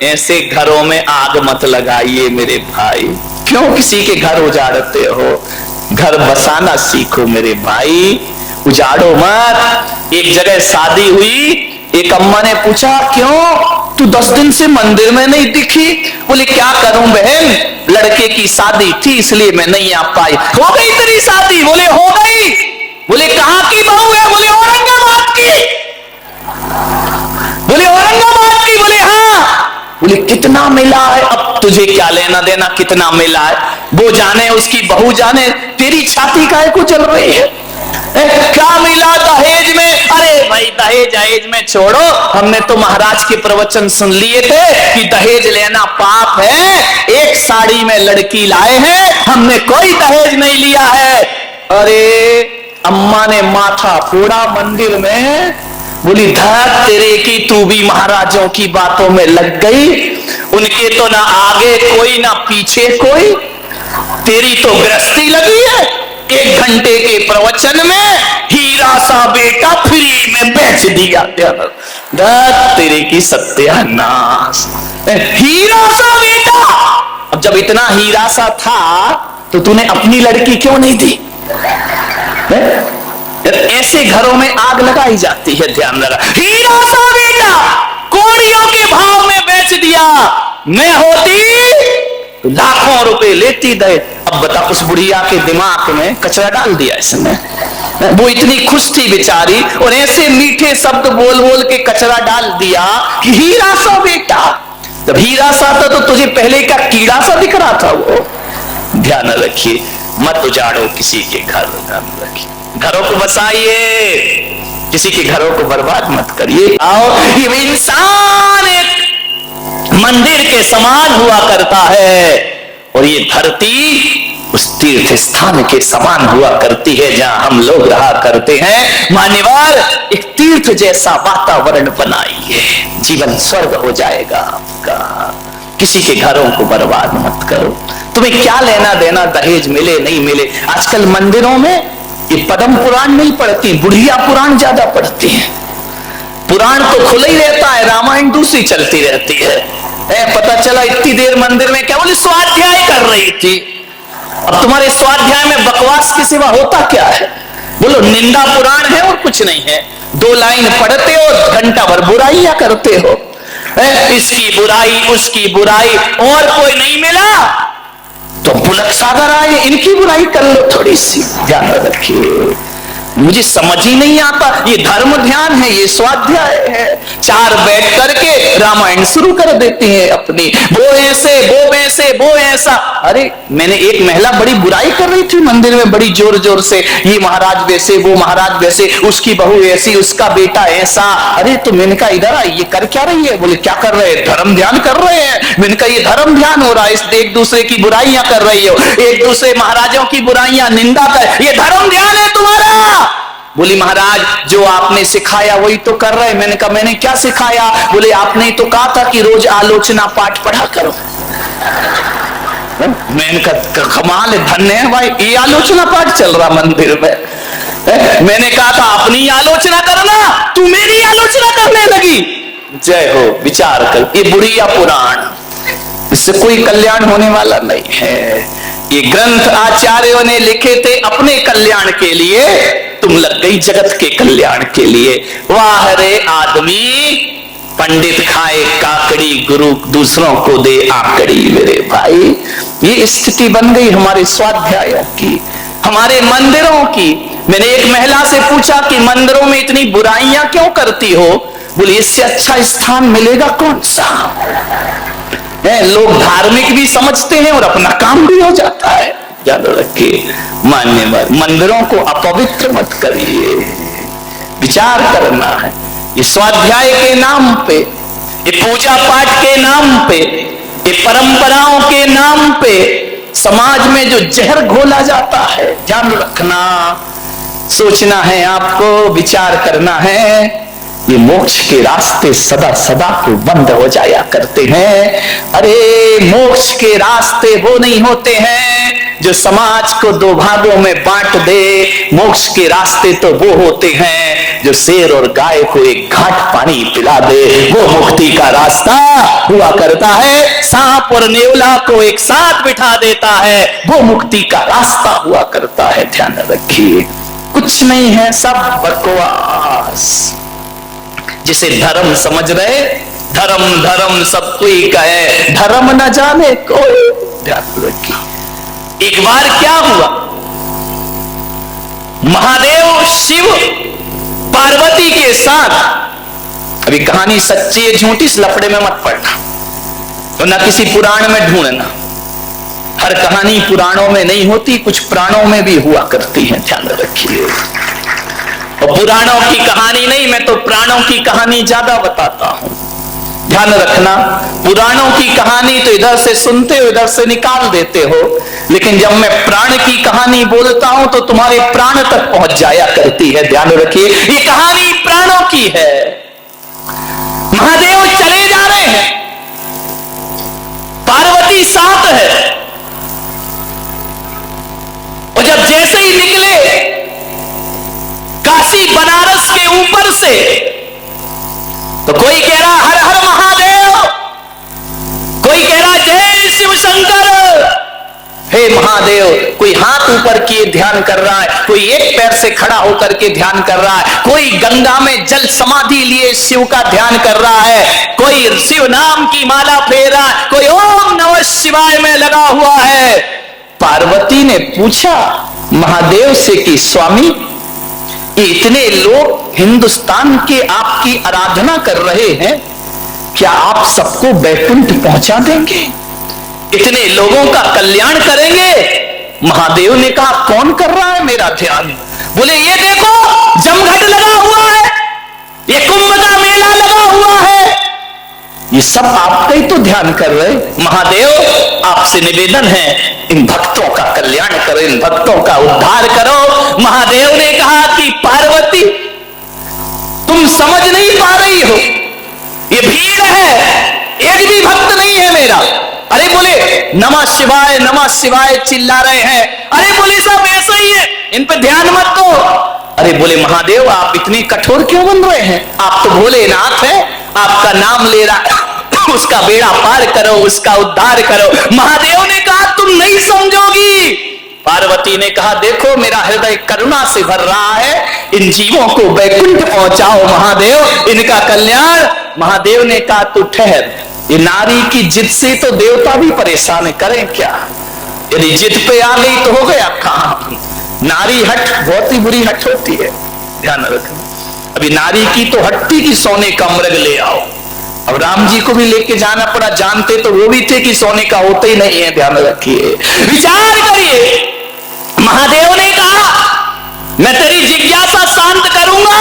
ऐसे घरों में आग मत लगाइए मेरे भाई। क्यों किसी के घर उजाड़ते हो? घर बसाना सीखो मेरे भाई, उजाड़ो मत। एक जगह शादी हुई, एक अम्मा ने पूछा क्यों तू 10 दिन से मंदिर में नहीं दिखी? बोले क्या करूं बहन, लड़के की शादी थी इसलिए मैं नहीं आ पाई। हो गई तेरी शादी? बोले हो गई। बोले कहां की बहू है? बोले औरंगाबाद की। बोले औरंगाबाद की? बोले हाँ। बोले कितना मिला है? अब तुझे क्या लेना देना कितना मिला है, वो जाने उसकी बहू जाने, तेरी छाती काहे को चल रही है? क्या मिला दहेज में? अरे भाई दहेज दहेज में छोड़ो, हमने तो महाराज के प्रवचन सुन लिए थे कि दहेज लेना पाप है। एक साड़ी में लड़की लाए हैं, हमने कोई दहेज नहीं लिया है। अरे अम्मा ने माथा फोड़ा मंदिर में। बोली धर तेरे की, तू भी महाराजों की बातों में लग गई। उनके तो ना आगे कोई ना पीछे कोई, तेरी तो गृहस्थी लगी है। 1 घंटे के प्रवचन में हीरा सा बेटा फ्री में बेच दिया। धर तेरे की सत्यानाश, हीरा सा बेटा। अब जब इतना हीरा सा था तो तूने अपनी लड़की क्यों नहीं दी? ऐसे घरों में आग लगाई जाती है, ध्यान रखना। हीरा सा बेटा कौड़ियों के भाव में बेच दिया, मैं होती तो लाखों रुपए लेती दे। अब बता, उस बुढ़िया के दिमाग में कचरा डाल दिया इसने। वो इतनी खुश थी बेचारी, और ऐसे मीठे शब्द बोल बोल के कचरा डाल दिया कि हीरा सा बेटा। जब हीरा सा था तो तुझे पहले का कीड़ा सा दिख रहा था वो। ध्यान रखिए, मत उजाड़ो किसी के घर, ध्यान रखिए, घरों को बसाइए, किसी के घरों को बर्बाद मत करिए। आओ, ये इंसान एक मंदिर के समान हुआ करता है, और ये धरती उस तीर्थ स्थान के समान हुआ करती है जहां हम लोग रहा करते हैं। मान्यवर, एक तीर्थ जैसा वातावरण बनाइए, जीवन स्वर्ग हो जाएगा आपका। किसी के घरों को बर्बाद मत करो। तुम्हें क्या लेना देना दहेज मिले नहीं मिले। आजकल मंदिरों में ये पद्म पुराण नहीं पढ़ती, बुढ़िया पुराण ज्यादा पढ़ती है। पुराण तो खुला ही रहता है, रामायण दूसरी चलती रहती है। पता चला इतनी देर मंदिर में क्या बोली स्वाध्याय कर रही थी। अब तुम्हारे स्वाध्याय में बकवास के सिवा होता क्या है? बोलो निंदा पुराण है और कुछ नहीं है। 2 लाइन पढ़ते हो, घंटा भर बुराइयां करते हो। इसकी बुराई उसकी बुराई, और कोई नहीं मिला तो बुलक सागर आए, इनकी बुराई कर लो थोड़ी सी। ध्यान रखिए, मुझे समझ ही नहीं आता, ये धर्म ध्यान है, ये स्वाध्याय है। 4 बैठ करके रामायण शुरू कर देती है अपनी, वो ऐसे वो वैसे वो ऐसा। अरे मैंने एक महिला बड़ी बुराई कर रही थी मंदिर में बड़ी जोर जोर से, ये महाराज वैसे वो महाराज वैसे, उसकी बहू ऐसी उसका बेटा ऐसा। अरे तो मैंने कहा इधर आ, ये कर क्या रही है? बोले क्या कर रहे हैं? धर्म ध्यान कर रहे हैं। मैंने कहा ये धर्म ध्यान हो रहा है, एक दूसरे की बुराइयां कर रही हो, एक दूसरे महाराजों की बुराइयां निंदा कर, ये धर्म ध्यान है तुम्हारा? बोली महाराज जो आपने सिखाया वही तो कर रहे। मैंने कहा मैंने क्या सिखाया? बोले आपने तो कहा था कि रोज आलोचना पाठ पढ़ा करो। मैंने कहा कमाल है, धन्य है भाई, ये आलोचना पाठ चल रहा मंदिर में। मैंने कहा था अपनी आलोचना करना, तू मेरी आलोचना करने लगी। जय हो, विचार कर, ये बुढ़िया पुराण, इससे कोई कल्याण होने वाला नहीं है। ये ग्रंथ आचार्यों ने लिखे थे अपने कल्याण के लिए, तुम लग गई जगत के कल्याण के लिए। वाह रे आदमी, पंडित खाए काकड़ी, गुरु दूसरों को दे आकड़ी। मेरे भाई, ये स्थिति बन गई हमारे स्वाध्यायों की, हमारे मंदिरों की। मैंने एक महिला से पूछा कि मंदिरों में इतनी बुराइयां क्यों करती हो? बोले इससे अच्छा स्थान मिलेगा कौन सा? लोग धार्मिक भी समझते हैं और अपना काम भी हो जाता है। याद रखिए मान्यवर, मंदिरों को अपवित्र मत करिए, विचार करना है। ये स्वाध्याय के नाम पे, ये पूजा पाठ के नाम पे, ये परंपराओं के नाम पे समाज में जो जहर घोला जाता है, ध्यान रखना, सोचना है आपको, विचार करना है। ये मोक्ष के रास्ते सदा सदा को बंद हो जाया करते हैं। अरे मोक्ष के रास्ते वो नहीं होते हैं जो समाज को दो भागों में बांट दे। मोक्ष के रास्ते तो वो होते हैं जो शेर और गाय को एक घाट पानी पिला दे, वो मुक्ति का रास्ता हुआ करता है। सांप और नेवला को एक साथ बिठा देता है, वो मुक्ति का रास्ता हुआ करता है। ध्यान रखिए, कुछ नहीं है, सब बकवास। जिसे धर्म समझ रहे, धर्म धर्म सब कोई कहे, धर्म न जाने कोई। ध्यान रखिए, एक बार क्या हुआ, महादेव शिव पार्वती के साथ, अभी कहानी सच्ची है झूठी इस लफड़े में मत पड़ना, तो ना किसी पुराण में ढूंढना। हर कहानी पुराणों में नहीं होती, कुछ पुराणों में भी हुआ करती है। ध्यान रखिए, और पुराणों की कहानी नहीं, मैं तो प्राणों की कहानी ज्यादा बताता हूं। ध्यान रखना, पुराणों की कहानी तो इधर से सुनते हो इधर से निकाल देते हो, लेकिन जब मैं प्राण की कहानी बोलता हूं तो तुम्हारे प्राण तक पहुंच जाया करती है। ध्यान रखिए, ये कहानी प्राणों की है। महादेव चले जा रहे हैं, पार्वती साथ है, और जब जैसे ही निकले काशी बनारस के ऊपर से, तो कोई कह रहा हर हर महादेव, कोई कह रहा जय शिव शंकर, हे महादेव। कोई हाथ ऊपर किए ध्यान कर रहा है, कोई एक पैर से खड़ा होकर के ध्यान कर रहा है, कोई गंगा में जल समाधि लिए शिव का ध्यान कर रहा है, कोई शिव नाम की माला फेर रहा है, कोई ओम नमः शिवाय में लगा हुआ है। पार्वती ने पूछा महादेव से कि स्वामी, इतने लोग हिंदुस्तान के आपकी आराधना कर रहे हैं, क्या आप सबको वैकुंठ पहुंचा देंगे, इतने लोगों का कल्याण करेंगे? महादेव ने कहा कौन कर रहा है मेरा ध्यान? बोले ये देखो जमघट लगा हुआ है, ये कुंभ का मेला लगा हुआ है, ये सब आपका ही तो ध्यान कर रहे। महादेव आपसे निवेदन है इन भक्तों का कल्याण करो, इन भक्तों का उद्धार करो। महादेव ने कहा कि पार्वती तुम समझ नहीं पा रही हो, ये भीड़ है, एक भी भक्त नहीं है मेरा। अरे बोले नमः शिवाय चिल्ला रहे हैं, अरे बोले सब ऐसा ही है, इन पे ध्यान मत दो। अरे बोले महादेव आप इतनी कठोर क्यों बन रहे हैं, आप तो भोलेनाथ हैं, आपका नाम ले रहा उसका बेड़ा पार करो, उसका उद्धार करो। महादेव ने कहा तुम नहीं समझोगी। पार्वती ने कहा देखो मेरा हृदय करुणा से भर रहा है, इन जीवों को वैकुंठ पहुंचाओ महादेव, इनका कल्याण। महादेव ने कहा तू ठहर, ये नारी की जिद से तो देवता भी परेशान करें क्या, यदि जिद पे आ गई तो हो गया काम। नारी हट बहुत ही बुरी हट होती है, ध्यान रखना। अभी नारी की तो हटती कि सोने का मृग ले आओ, अब राम जी को भी लेके जाना पड़ा, जानते तो वो भी थे कि सोने का होते ही नहीं है। ध्यान रखिए, विचार करिए। महादेव ने कहा मैं तेरी जिज्ञासा शांत करूंगा,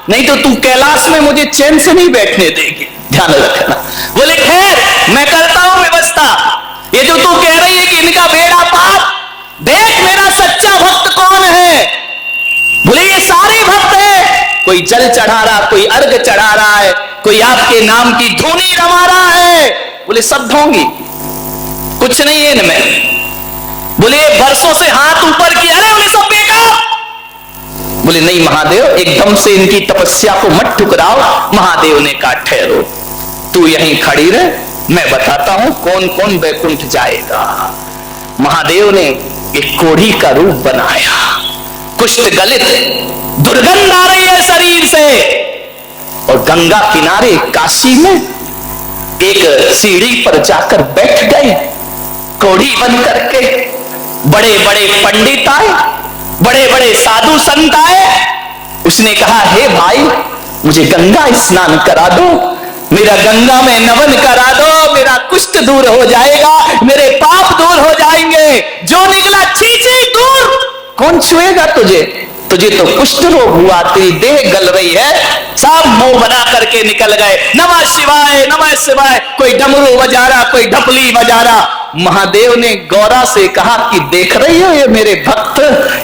नहीं तो तू कैलाश में मुझे चैन से नहीं बैठने देगी। ध्यान रखना। बोले खैर मैं करता हूं व्यवस्था, ये जो तू कह रही है कि इनका बेड़ा पार, देख मेरा सच्चा भक्त कौन है। बोले ये सारे भक्त हैं, कोई जल चढ़ा रहा, कोई अर्घ चढ़ा रहा है, कोई आपके नाम की धुनी रमा रहा है। बोले सब ढोंगी, कुछ नहीं है इनमें। बोले बरसों से हाथ ऊपर किया, अरे बोले सब बेकार। बोले नहीं महादेव एकदम से इनकी तपस्या को मत ठुकराओ। महादेव ने कहा ठहरो, तू यहीं खड़ी रह, मैं बताता हूं कौन कौन वैकुंठ जाएगा। महादेव ने एक कोढ़ी का रूप बनाया, कुष्ठ गलित, दुर्गंध आ रही है शरीर से, और गंगा किनारे काशी में एक सीढ़ी पर जाकर बैठ गए कोढ़ी बन करके। बड़े बड़े पंडित आए, बड़े बड़े साधु संत आए। उसने कहा हे भाई मुझे गंगा स्नान करा दो, मेरा गंगा में नमन करा दो, मेरा कुष्ठ दूर हो जाएगा, मेरे पाप दूर हो जाएंगे। जो निकला छी छी दूर, कौन छुएगा तुझे, तुझे तो कुष्ठ रोग हुआ, तेरी देह गल रही है। सब मुंह बना करके निकल गए, नमः शिवाय नमः शिवाय। कोई डमरू बजा रहा, कोई ढपली बजा रहा। महादेव ने गौरा से कहा कि देख रही हो ये मेरे भक्त,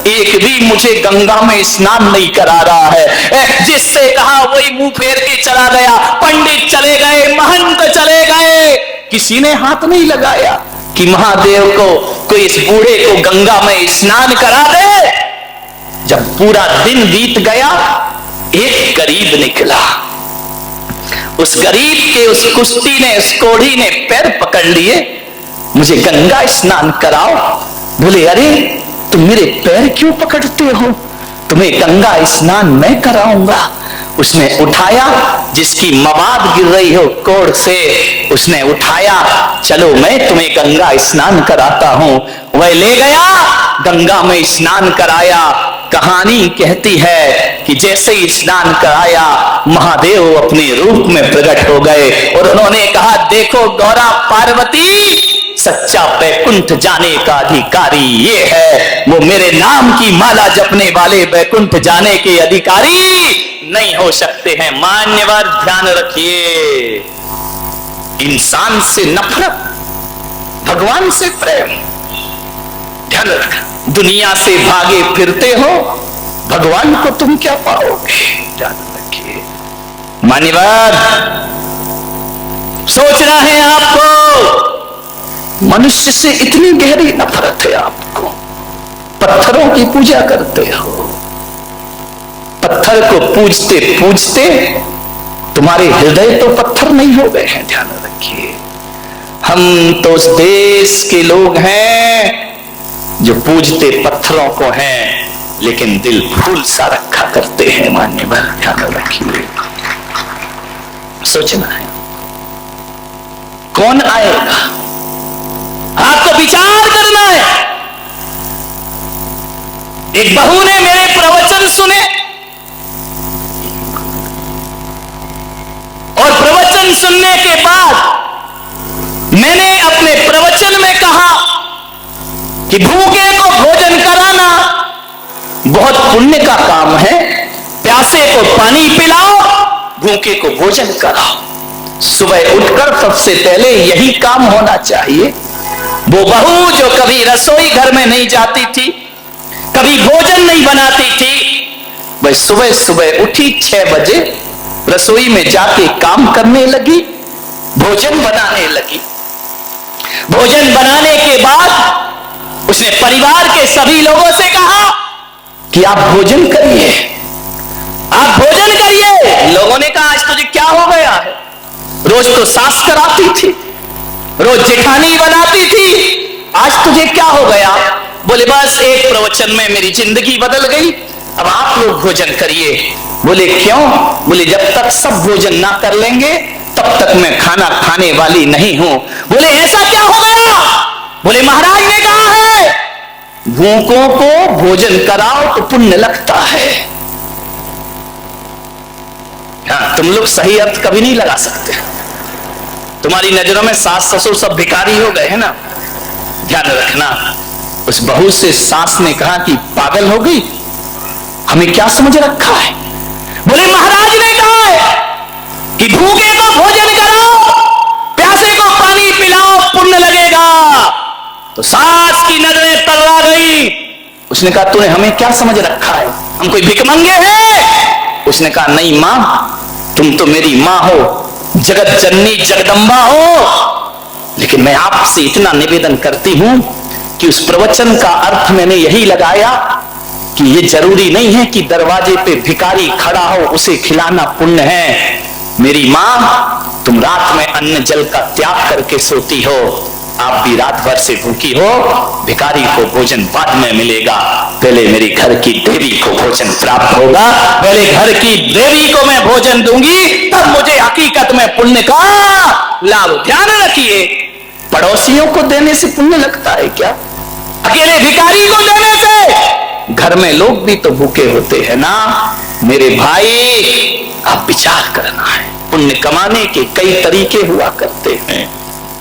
एक भी मुझे गंगा में स्नान नहीं करा रहा है। जिससे कहा वही मुंह फेर के चला गया। पंडित चले गए, महंत चले गए, किसी ने हाथ नहीं लगाया कि महादेव को कोई इस बूढ़े को गंगा में स्नान करा दे। जब पूरा दिन बीत गया, एक गरीब निकला। उस गरीब के उस कुश्ती ने, उस कोढ़ी ने पैर पकड़ लिए, मुझे गंगा स्नान कराओ। बोले अरे तुम मेरे पैर क्यों पकड़ते हो, तुम्हें गंगा स्नान मैं कराऊंगा। उसने उठाया, जिसकी मवाद गिर रही हो कोढ़ से, उसने उठाया, चलो मैं तुम्हें गंगा स्नान कराता हूं। वह ले गया, गंगा में स्नान कराया। कहानी कहती है कि जैसे ही स्नान कराया, महादेव अपने रूप में प्रकट हो गए और उन्होंने कहा, देखो गौरा पार्वती, सच्चा बैकुंठ जाने का अधिकारी ये है, वो मेरे नाम की माला जपने वाले बैकुंठ जाने के अधिकारी नहीं हो सकते हैं। मान्यवर ध्यान रखिए, इंसान से नफरत, भगवान से प्रेम। ध्यान रखना, दुनिया से भागे फिरते हो, भगवान को तुम क्या पाओगे। ध्यान रखिए मान्यवर, सोचना है आपको, मनुष्य से इतनी गहरी नफरत है आपको। पत्थरों की पूजा करते हो, पत्थर को पूजते पूजते तुम्हारे हृदय तो पत्थर नहीं हो गए हैं। ध्यान रखिए, हम तो उस देश के लोग हैं जो पूजते पत्थरों को हैं, लेकिन दिल फूल सा रखा करते हैं। मान्यवर ध्यान रखिए, सोचना है कौन आएगा, आपको विचार करना है। एक बहू ने मेरे प्रवचन सुने और प्रवचन सुनने के बाद मैंने अपने प्रवचन में कहा कि भूखे को भोजन कराना बहुत पुण्य का काम है। प्यासे को पानी पिलाओ, भूखे को भोजन कराओ। सुबह उठकर सबसे पहले यही काम होना चाहिए। वो बहू जो कभी रसोई घर में नहीं जाती थी, कभी भोजन नहीं बनाती थी, वह सुबह सुबह उठी 6 बजे, रसोई में जाके काम करने लगी, भोजन बनाने लगी। भोजन बनाने के बाद उसने परिवार के सभी लोगों से कहा कि आप भोजन करिए, आप भोजन करिए। लोगों ने कहा आज तुझे क्या हो गया है, रोज तो सास कराती थी, रोज जेठानी बनाती थी, आज तुझे क्या हो गया। बोले बस एक प्रवचन में मेरी जिंदगी बदल गई, अब आप लोग भोजन करिए। बोले क्यों। बोले जब तक सब भोजन ना कर लेंगे तब तक मैं खाना खाने वाली नहीं हूं। बोले ऐसा क्या हो गया। बोले महाराज ने कहा है भूखों को भोजन कराओ तो पुण्य लगता है। हाँ, तुम लोग सही अर्थ कभी नहीं लगा सकते, तुम्हारी नजरों में सास ससुर सब भिखारी हो गए हैं ना। ध्यान रखना, उस बहू से सास ने कहा कि पागल हो गई, हमें क्या समझ रखा है। बोले महाराज ने कहा है कि भूखे को भोजन कराओ, प्यासे को पानी पिलाओ, पुण्य लगेगा। तो सास की नजरें तर्रा गई। उसने कहा तूने हमें क्या समझ रखा है, हम कोई भिखमंगे हैं। उसने कहा नहीं मां, तुम तो मेरी मां हो, जगत जननी जगदंबा हो, लेकिन मैं आपसे इतना निवेदन करती हूं कि उस प्रवचन का अर्थ मैंने यही लगाया कि ये जरूरी नहीं है कि दरवाजे पे भिखारी खड़ा हो उसे खिलाना पुण्य है। मेरी मां, तुम रात में अन्न जल का त्याग करके सोती हो, आप भी रात भर से भूखी हो, भिखारी को भोजन बाद में मिलेगा, पहले मेरी घर की देवी को भोजन प्राप्त होगा, पहले घर की देवी को मैं भोजन दूंगी, तब मुझे हकीकत में पुण्य का लाभ। ध्यान रखिए, पड़ोसियों को देने से पुण्य लगता है क्या, अकेले भिखारी को देने से। घर में लोग भी तो भूखे होते हैं ना। मेरे भाई, आप विचार करना है, पुण्य कमाने के कई तरीके हुआ करते हैं।